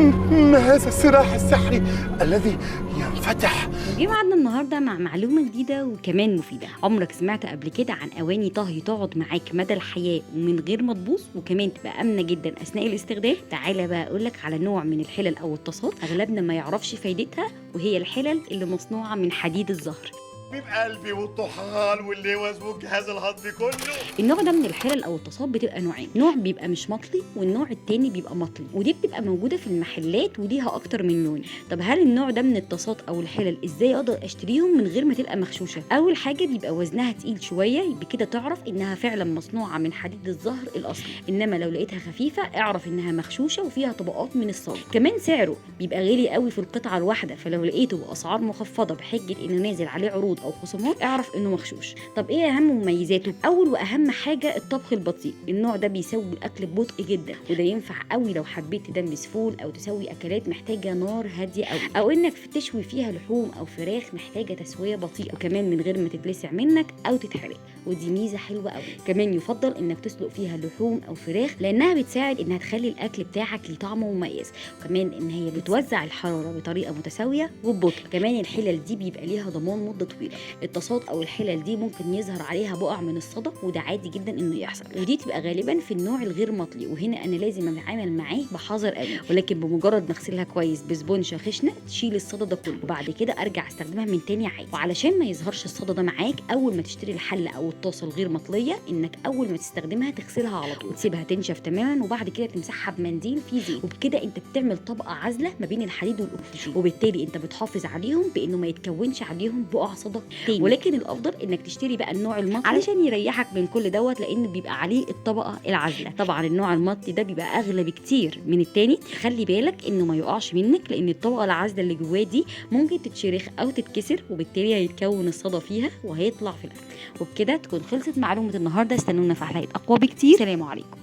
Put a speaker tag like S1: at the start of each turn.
S1: ما هذا السلاح السحري الذي ينفتح؟
S2: وجه ميعادنا النهارده مع معلومة جديدة وكمان مفيدة. عمرك سمعت قبل كده عن أواني طهي تقعد معاك مدى الحياة ومن غير ما تبوظ وكمان تبقى آمنة جدا أثناء الاستخدام؟ تعالى بقى أقولك على نوع من الحلل أو الطاسات أغلبنا ما يعرفش فايدتها، وهي الحلل اللي مصنوعة من حديد الزهر.
S1: حبيب قلبي والطحال واللوز والجهاز الهضمي كله.
S2: النوع ده من الحلل او الطاسات بتبقى نوعين، نوع بيبقى مش مطلي والنوع التاني بيبقى مطلي، ودي بتبقى موجوده في المحلات وليها اكتر من لون. طب هل النوع ده من الطاسات او الحلل ازاي اقدر اشتريهم من غير ما تبقى مغشوشه؟ اول حاجه بيبقى وزنها تقيل شويه، بكده تعرف انها فعلا مصنوعه من حديد الزهر الاصلي. انما لو لقيتها خفيفه اعرف انها مغشوشه وفيها طبقات من الصلب. كمان سعره بيبقى غالي قوي في القطعه الواحده، فلو لقيته باسعار مخفضه بحجه انه نازل عليه عروض او خصومات اعرف انه مغشوش. طب ايه اهم مميزاته؟ اول واهم حاجه الطبخ البطيء. النوع ده بيسوي الاكل ببطء جدا، وده ينفع قوي لو حبيت تدمس فول او تسوي اكلات محتاجه نار هاديه قوي، او انك تشوي فيها لحوم او فراخ محتاجه تسويه بطيئه، وكمان من غير ما تتلسع منك او تتحرق، ودي ميزه حلوه قوي. كمان يفضل انك تسلق فيها لحوم او فراخ لانها بتساعد انها تخلي الاكل بتاعك ليه طعم مميز، وكمان ان هي بتوزع الحراره بطريقه متساويه وببطء. كمان الحلل دي بيبقى ليها ضمان مده طويله. الطاسات او الحلل دي ممكن يظهر عليها بقع من الصدى، وده عادي جدا انه يحصل، ودي تبقى غالبا في النوع الغير مطلي، وهنا انا لازم اتعامل معاه بحذر قوي. ولكن بمجرد ما اغسلها كويس بسبونشه خشنه تشيل الصدى ده كله، وبعد كده ارجع استخدمها من تاني عادي. وعلشان ما يظهرش الصدى ده معاك، اول ما تشتري الحله او الطاسه الغير مطليه انك اول ما تستخدمها تغسلها على طول وتسيبها تنشف تماما، وبعد كده تمسحها بمنديل فيه زيت، وبكده انت بتعمل طبقه عازله ما بين الحديد والاكسجين، وبالتالي انت بتحافظ عليهم بانه ما يتكونش عليهم بقع صدى تاني. ولكن الافضل انك تشتري بقى النوع المطلي علشان يريحك من كل دوت، لان بيبقى عليه الطبقه العازله. طبعا النوع المطلي ده بيبقى اغلى بكتير من التاني، خلي بالك انه ما يقعش منك، لان الطبقه العازله اللي جواه دي ممكن تتشرخ او تتكسر، وبالتالي هيتكون الصدى فيها وهيطلع في الاكل. وبكده تكون خلصت معلومه النهارده. استنونا في حلقه اقوى بكتير. سلام عليكم.